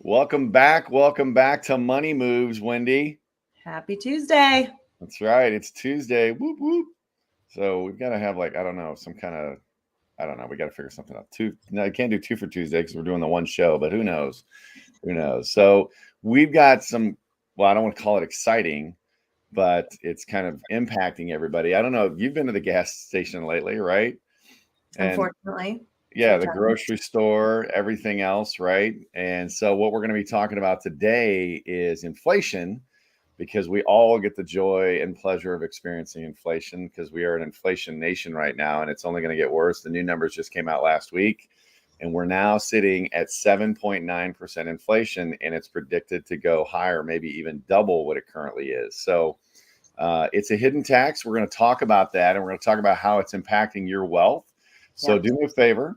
Welcome back. Welcome back to Money Moves, Wendy. Happy Tuesday. That's right. It's Tuesday. Whoop, whoop. So we've got to have I don't know, some kind of, I don't know. We got to figure something out. No, I can't do two for Tuesday because we're doing the one show, but who knows? Who knows? So we've got some, well, I don't want to call it exciting, but it's kind of impacting everybody. I don't know. You've been to the gas station lately, right? And Unfortunately. yeah, the grocery store, everything else, right? And so what we're going to be talking about today is inflation, because we all get the joy and pleasure of experiencing inflation because we are an inflation nation right now, and it's only going to get worse. The new numbers just came out last week, and we're now sitting at 7.9% inflation, and it's predicted to go higher, maybe even double what it currently is. So it's a hidden tax. We're going to talk about that, and we're going to talk about how it's impacting your wealth. So do me a favor.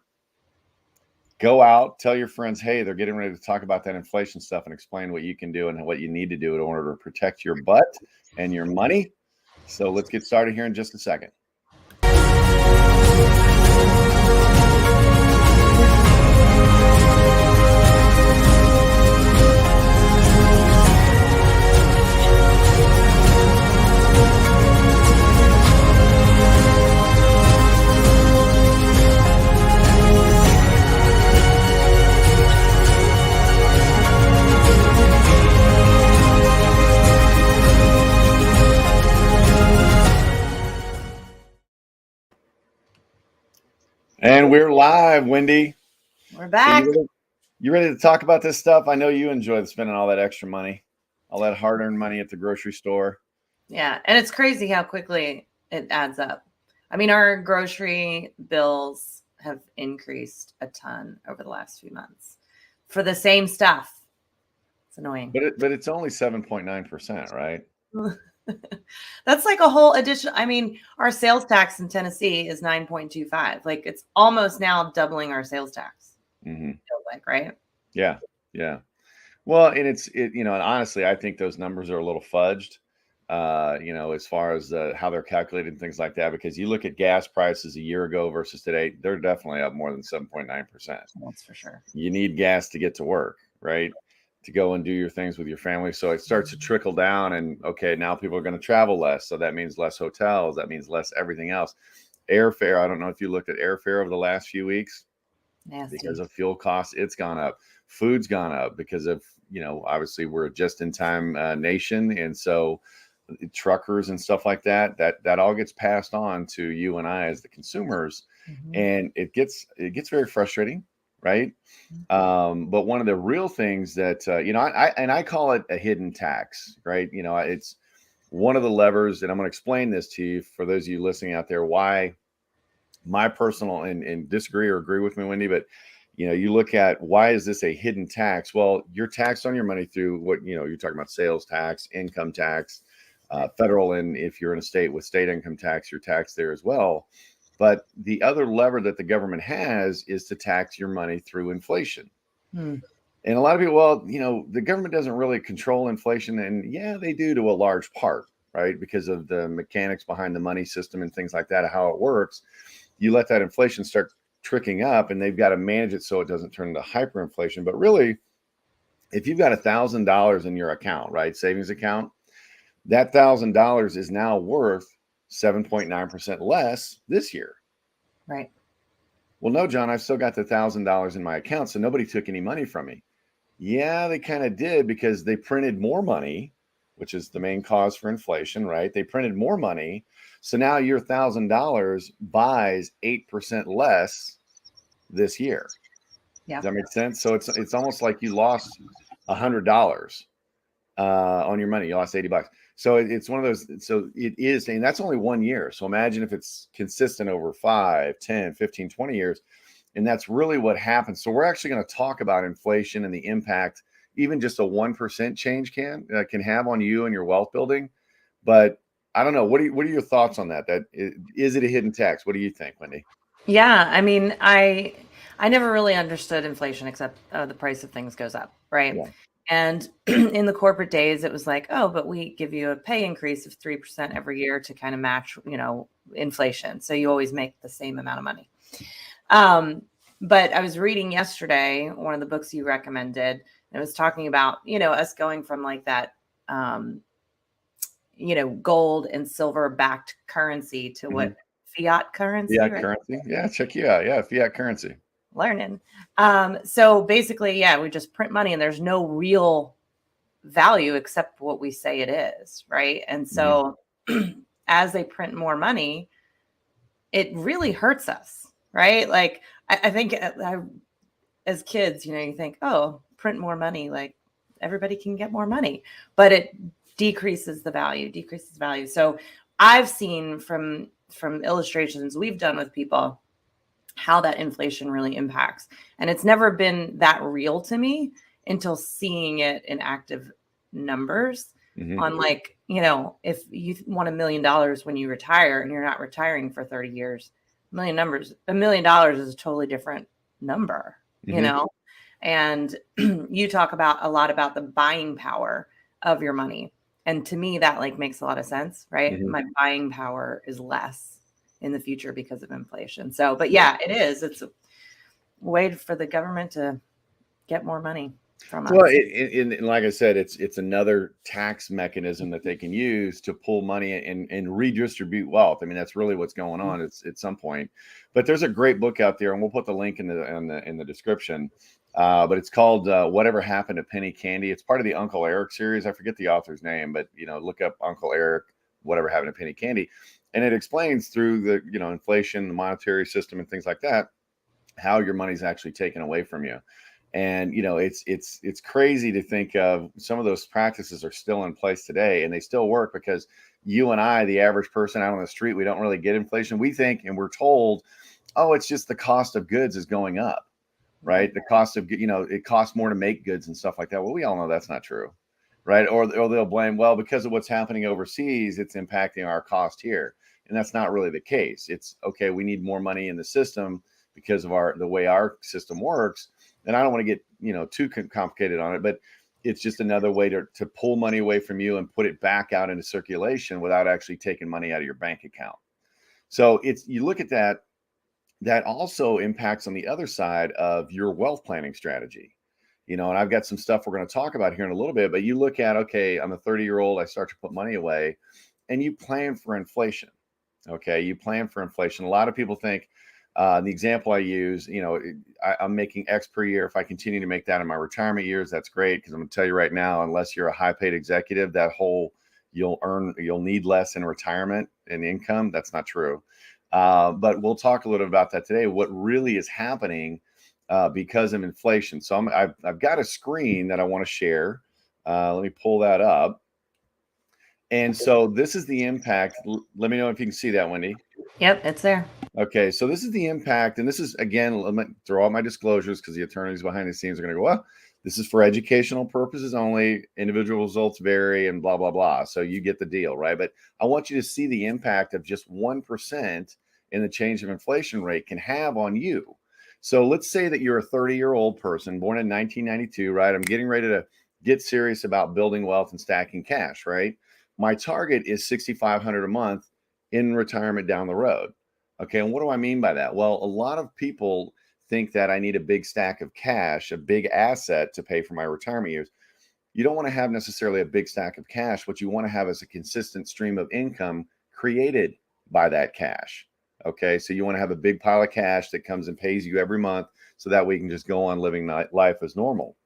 Go out, tell your friends, hey, they're getting ready to talk about that inflation stuff, and explain what you can do and what you need to do in order to protect your butt and your money. So let's get started here in just a second. And we're live, Wendy. We're back. So you ready to talk about this stuff? I know you enjoy spending all that extra money, all that hard-earned money at the grocery store. Yeah, and it's crazy how quickly it adds up. I mean, our grocery bills have increased a ton over the last few months for the same stuff. It's annoying. But it's only 7.9%, right? That's like a whole addition. I mean, our sales tax in Tennessee is 9.25. Like, it's almost now doubling our sales tax. Mm-hmm. Like, right? Yeah. Well, and and honestly, I think those numbers are a little fudged, as far as how they're calculated and things like that, because you look at gas prices a year ago versus today, they're definitely up more than 7.9%. That's for sure. You need gas to get to work, right? To go and do your things with your family. So it starts to trickle down, and okay, now people are going to travel less. So that means less hotels. That means less everything else. Airfare. I don't know if you looked at airfare over the last few weeks. Nasty. Because of fuel costs, it's gone up. Food's gone up because of, obviously we're a just-in-time nation. And so truckers and stuff like that all gets passed on to you and I as the consumers. Mm-hmm. And it gets very frustrating. Right. Mm-hmm. But one of the real things that, I call it a hidden tax, right? It's one of the levers, and I'm going to explain this to you for those of you listening out there, why my personal and disagree or agree with me, Wendy, but you look at why is this a hidden tax? Well, you're taxed on your money through what, you're talking about sales tax, income tax, federal. And if you're in a state with state income tax, you're taxed there as well. But the other lever that the government has is to tax your money through inflation. And a lot of people, well, the government doesn't really control inflation. And yeah, they do to a large part, right? Because of the mechanics behind the money system and things like that, how it works. You let that inflation start tricking up, and they've got to manage it so it doesn't turn into hyperinflation. But really, if you've got $1,000 in your account, right, savings account, that $1,000 is now worth 7.9% less this year. Right. Well, no, John, I've still got the $1,000 in my account, so nobody took any money from me. Yeah, they kind of did, because they printed more money, which is the main cause for inflation, right? They printed more money. So now your $1,000 buys 8% less this year. Yeah. Does that make sense? So it's almost like you lost $100 on your money. You lost $80. So it's one of those. So it is, and that's only 1 year. So imagine if it's consistent over 5, 10, 15, 20 years. And that's really what happens. So we're actually going to talk about inflation and the impact even just a 1% change can have on you and your wealth building. But I don't know. What are your thoughts on that? Is it a hidden tax? What do you think, Wendy? Yeah, I mean, I never really understood inflation except the price of things goes up, right? Yeah. And in the corporate days, it was like, oh, but we give you a pay increase of 3% every year to kind of match, inflation. So you always make the same amount of money. But I was reading yesterday one of the books you recommended, and it was talking about, us going from like that, gold and silver backed currency to Mhm. what fiat currency, Fiat right? currency. Yeah, check you out. Yeah, fiat currency. Learning. So basically, yeah, we just print money and there's no real value except what we say it is, right? And Mhm. so as they print more money, it really hurts us, right? Like I think as kids, you think, oh, print more money, like everybody can get more money, but it decreases value. So I've seen from illustrations we've done with people how that inflation really impacts. And it's never been that real to me until seeing it in active numbers Mhm. on like, if you want $1 million when you retire and you're not retiring for 30 years, $1 million is a totally different number, Mhm. and you talk about a lot about the buying power of your money. And to me, that like makes a lot of sense, right? Mhm. My buying power is less in the future because of inflation. So, but yeah, it is. It's a way for the government to get more money from Well, us. and like I said, it's another tax mechanism that they can use to pull money and redistribute wealth. I mean, that's really what's going on. It's at some point, but there's a great book out there, and we'll put the link in the description. But it's called "Whatever Happened to Penny Candy." It's part of the Uncle Eric series. I forget the author's name, but look up Uncle Eric, "Whatever Happened to Penny Candy," and it explains through the inflation, the monetary system, and things like that, how your money's actually taken away from you. And it's crazy to think of some of those practices are still in place today, and they still work because you and I, the average person out on the street, we don't really get inflation. We think and we're told, oh, it's just the cost of goods is going up, right? The cost of it costs more to make goods and stuff like that. Well, we all know that's not true, right? Or they'll blame, well, because of what's happening overseas, it's impacting our cost here, and that's not really the case. It's okay, we need more money in the system because of the way our system works. And I don't want to get too complicated on it, but it's just another way to pull money away from you and put it back out into circulation without actually taking money out of your bank account. So you look at that also impacts on the other side of your wealth planning strategy. And I've got some stuff we're going to talk about here in a little bit, but you look at, okay, I'm a 30-year-old, I start to put money away, and you plan for inflation. Okay, you plan for inflation. A lot of people think the example I use, I'm making X per year. If I continue to make that in my retirement years, that's great, because I'm going to tell you right now, unless you're a high paid executive, you'll need less in retirement and income. That's not true. But we'll talk a little about that today. What really is happening because of inflation. So I've got a screen that I want to share. Let me pull that up. And so this is the impact. Let me know if you can see that, Wendy. Yep, it's there. Okay, so this is the impact, and this is, again, let me throw out my disclosures because the attorneys behind the scenes are going to go, well, this is for educational purposes only. Individual results vary, and blah blah blah. So you get the deal, right? But I want you to see the impact of just 1% in the change of inflation rate can have on you. So let's say that you're a 30-year-old person born in 1992, right? I'm getting ready to get serious about building wealth and stacking cash, right? My target is $6,500 a month in retirement down the road. Okay, and what do I mean by that? Well, a lot of people think that I need a big stack of cash, a big asset to pay for my retirement years. You don't want to have necessarily a big stack of cash. What you want to have is a consistent stream of income created by that cash. Okay, so you want to have a big pile of cash that comes and pays you every month, so that we can just go on living life as normal.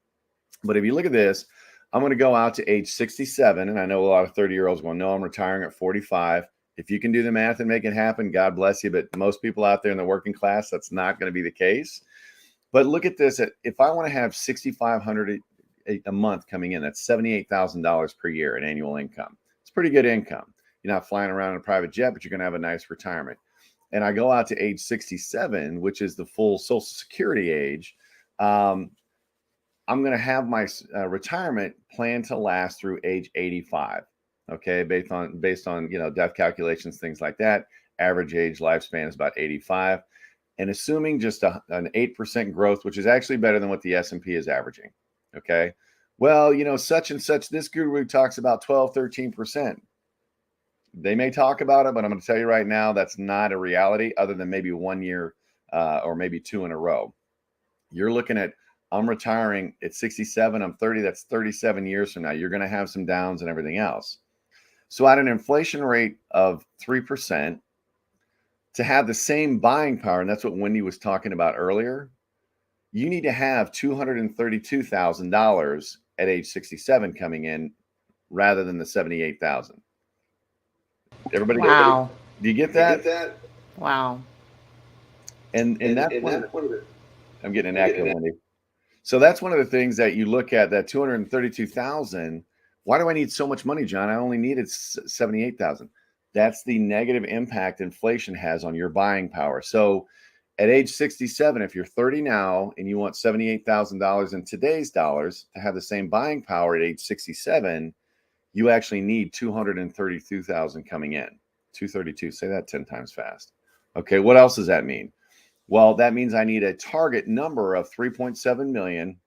But if you look at this, I'm going to go out to age 67. And I know a lot of 30-year-olds going, no, I'm retiring at 45. If you can do the math and make it happen, God bless you. But most people out there in the working class, that's not going to be the case. But look at this. If I want to have 6,500 a month coming in, that's $78,000 per year in annual income. It's pretty good income. You're not flying around in a private jet, but you're going to have a nice retirement. And I go out to age 67, which is the full Social Security age. I'm going to have my retirement plan to last through age 85. Okay, based on death calculations, things like that. Average age lifespan is about 85, and assuming just an 8% growth, which is actually better than what the S&P is averaging. Okay, well, such and such, this guru talks about 12, 13%. They may talk about it, but I'm going to tell you right now, that's not a reality, other than maybe 1 year or maybe two in a row. You're looking at, I'm retiring at 67, I'm 30, that's 37 years from now. You're going to have some downs and everything else. So at an inflation rate of 3%, to have the same buying power, and that's what Wendy was talking about earlier, you need to have $232,000 at age 67 coming in rather than the 78,000. Everybody, Wow. do you get that? Wow. And that's one of the, I'm getting an echo, Wendy. So that's one of the things that you look at, that 232,000. Why do I need so much money, John? I only needed 78,000. That's the negative impact inflation has on your buying power. So at age 67, if you're 30 now and you want $78,000 in today's dollars to have the same buying power at age 67, you actually need 232,000 coming in. 232. Say that 10 times fast. Okay, what else does that mean? Well, that means I need a target number of 3.7 million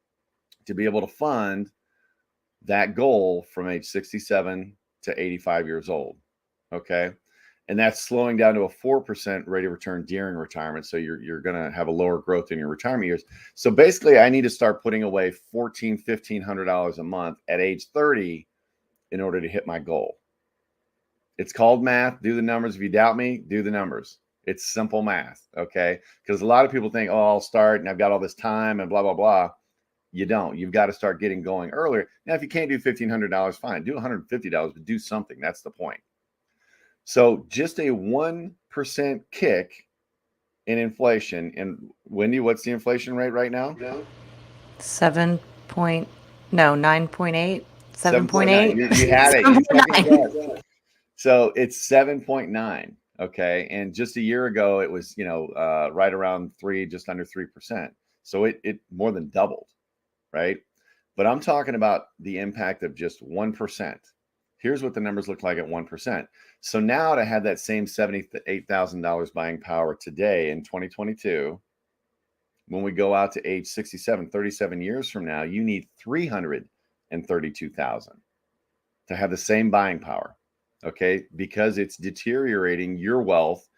to be able to fund that goal from age 67 to 85 years old. Okay. And that's slowing down to a 4% rate of return during retirement. So you're going to have a lower growth in your retirement years. So basically, I need to start putting away $1,500 a month at age 30 in order to hit my goal. It's called math. Do the numbers. If you doubt me, do the numbers. It's simple math. Okay. Because a lot of people think, oh, I'll start and I've got all this time and blah, blah, blah. You don't. You've got to start getting going earlier. Now, if you can't do $1,500, fine. Do $150, but do something. That's the point. So just a 1% kick in inflation. And Wendy, what's the inflation rate right now? 9.8, 7.8. You had it. You second guessed. So it's 7.9. Okay. And just a year ago, it was, right around 3, just under 3%. So it more than doubled. Right. But I'm talking about the impact of just 1%. Here's what the numbers look like at 1%. So now to have that same $78,000 buying power today in 2022, when we go out to age 67, 37 years from now, you need 332,000 to have the same buying power. Okay. Because it's deteriorating your wealth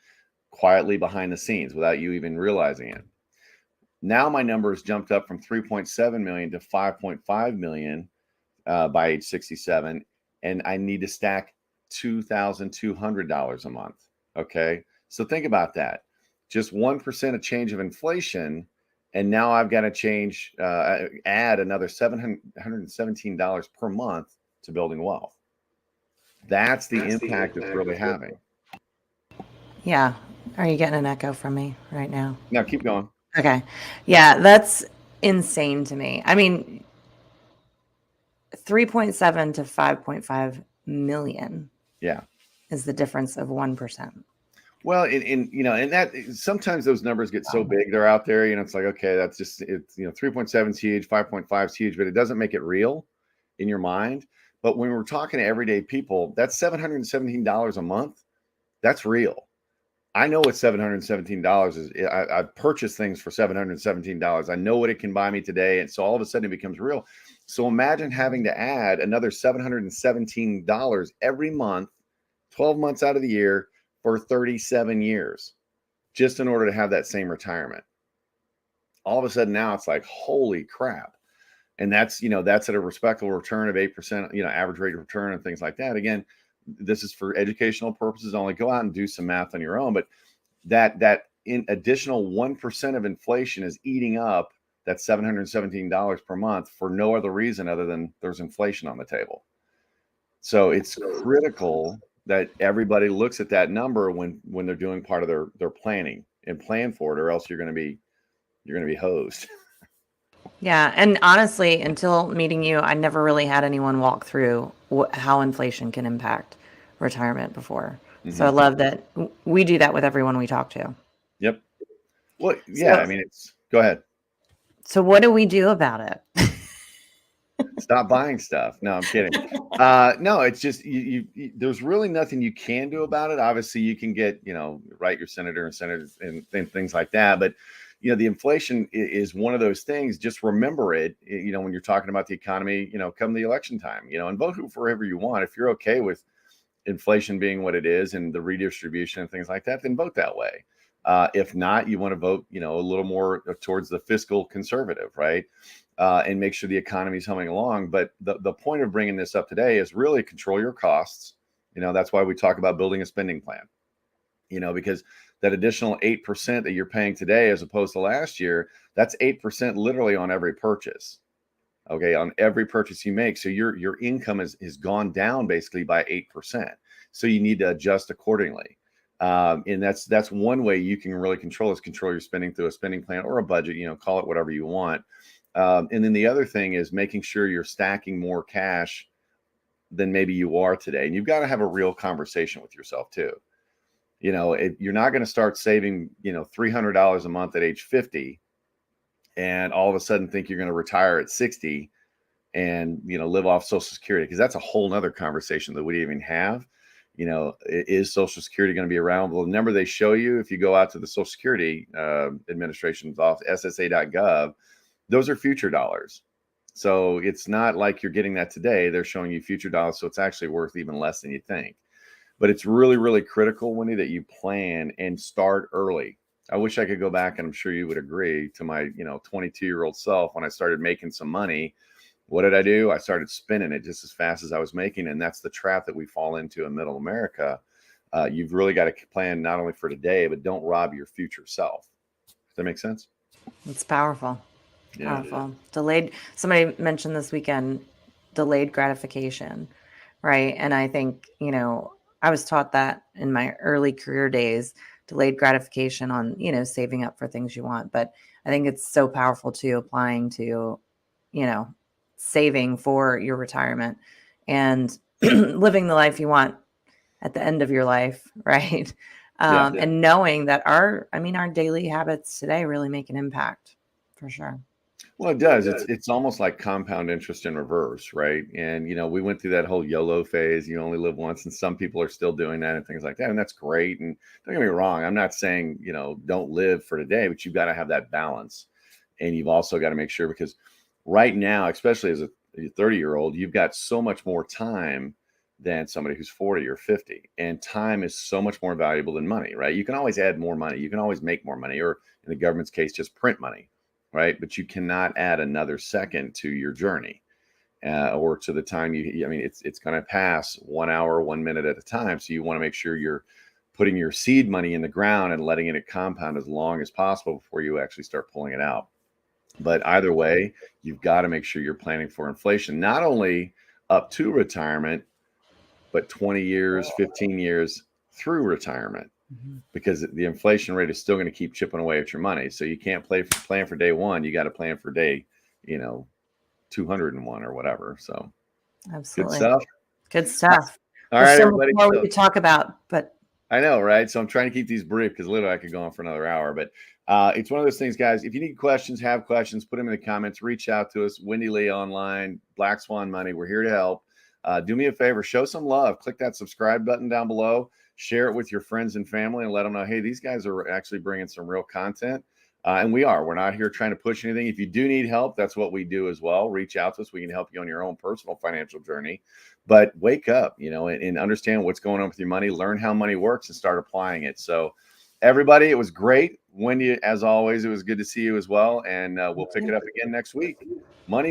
quietly behind the scenes without you even realizing it. Now my number has jumped up from 3.7 million to 5.5 million by age 67. And I need to stack $2,200 a month. Okay. So think about that. Just 1% of change of inflation. And now I've got to add another $717 per month to building wealth. That's the impact it's really having. Yeah. Are you getting an echo from me right now? Now keep going. Okay. Yeah. That's insane to me. I mean, 3.7 to 5.5 million. Yeah. Is the difference of 1%. Well, and that sometimes those numbers get so big, they're out there, it's like, okay, that's just, 3.7 is huge, 5.5 is huge, but it doesn't make it real in your mind. But when we're talking to everyday people, that's $717 a month. That's real. I know what $717 is. I've purchased things for $717. I know what it can buy me today. And so all of a sudden it becomes real. So imagine having to add another $717 every month, 12 months out of the year for 37 years, just in order to have that same retirement. All of a sudden now it's like, holy crap. And that's at a respectable return of 8%, average rate of return and things like that. Again, this is for educational purposes only. Go out and do some math on your own. But that in additional 1% of inflation is eating up that $717 per month for no other reason other than there's inflation on the table. So it's critical that everybody looks at that number when they're doing part of their planning and plan for it, or else you're going to be hosed. Yeah. And honestly, until meeting you, I never really had anyone walk through how inflation can impact retirement before. Mm-hmm. So I love that we do that with everyone we talk to. Yep. Well, yeah, go ahead. So what do we do about it? Stop buying stuff. No, I'm kidding. No, it's just you there's really nothing you can do about it. Obviously, you can get, write your senator and senators and things like that. But, the inflation is one of those things. Just remember it, when you're talking about the economy, come the election time, and vote for whoever you want. If you're okay with inflation being what it is and the redistribution and things like that, then vote that way. If not, you want to vote, a little more towards the fiscal conservative, right? And make sure the economy is humming along. But the point of bringing this up today is really control your costs. That's why we talk about building a spending plan, because that additional 8% that you're paying today, as opposed to last year, that's 8% literally on every purchase. Okay, on every purchase you make. So your income has gone down basically by 8%. So you need to adjust accordingly. And that's one way you can really control your spending through a spending plan or a budget, call it whatever you want. And then the other thing is making sure you're stacking more cash than maybe you are today. And you've got to have a real conversation with yourself too. You're not going to start saving, $300 a month at age 50 and all of a sudden think you're going to retire at 60 and, live off Social Security, because that's a whole nother conversation that we didn't even have. Is Social Security going to be around? Well, the number they show you, if you go out to the Social Security Administration's office, SSA.gov, those are future dollars. So it's not like you're getting that today. They're showing you future dollars. So it's actually worth even less than you think. But it's really, really critical, Wendy, that you plan and start early. I wish I could go back, and I'm sure you would agree, to my 22-year-old self when I started making some money. What did I do? I started spending it just as fast as I was making. And that's the trap that we fall into in middle America. You've really got to plan not only for today, but don't rob your future self. Does that make sense? It's powerful. Yeah. Powerful. Somebody mentioned this weekend, delayed gratification, right? And I think, I was taught that in my early career days, delayed gratification on, saving up for things you want. But I think it's so powerful too, applying to, saving for your retirement and living the life you want at the end of your life, right? And knowing that our daily habits today really make an impact, for sure. Well, it does. It's almost like compound interest in reverse, right? And we went through that whole YOLO phase. You only live once, and some people are still doing that and things like that, and that's great. And don't get me wrong, I'm not saying don't live for today, but you've got to have that balance, and you've also got to make sure, because right now, especially as a 30-year-old, you've got so much more time than somebody who's 40 or 50, and time is so much more valuable than money, right? You can always add more money, you can always make more money, or in the government's case, just print money. Right. But you cannot add another second to your journey or to the time it's going to pass 1 hour, 1 minute at a time. So you want to make sure you're putting your seed money in the ground and letting it compound as long as possible before you actually start pulling it out. But either way, you've got to make sure you're planning for inflation, not only up to retirement, but 20 years, 15 years through retirement. Because the inflation rate is still going to keep chipping away at your money. So you can't plan for day one. You got to plan for day, 201 or whatever. So absolutely. Good stuff. All There's right, so everybody. much more we could talk about, but I know, right? So I'm trying to keep these brief, because literally I could go on for another hour. But it's one of those things, guys. If you need questions, have questions, put them in the comments. Reach out to us. Wendy Lee online, Black Swan Money. We're here to help. Do me a favor, show some love. Click that subscribe button down below. Share it with your friends and family and let them know, hey, these guys are actually bringing some real content. And we're not here trying to push anything. If you do need help, that's what we do as well. Reach out to us. We can help you on your own personal financial journey. But wake up, and understand what's going on with your money. Learn how money works and start applying it. So everybody, it was great. Wendy, as always, it was good to see you as well. And we'll pick it up again next week. Money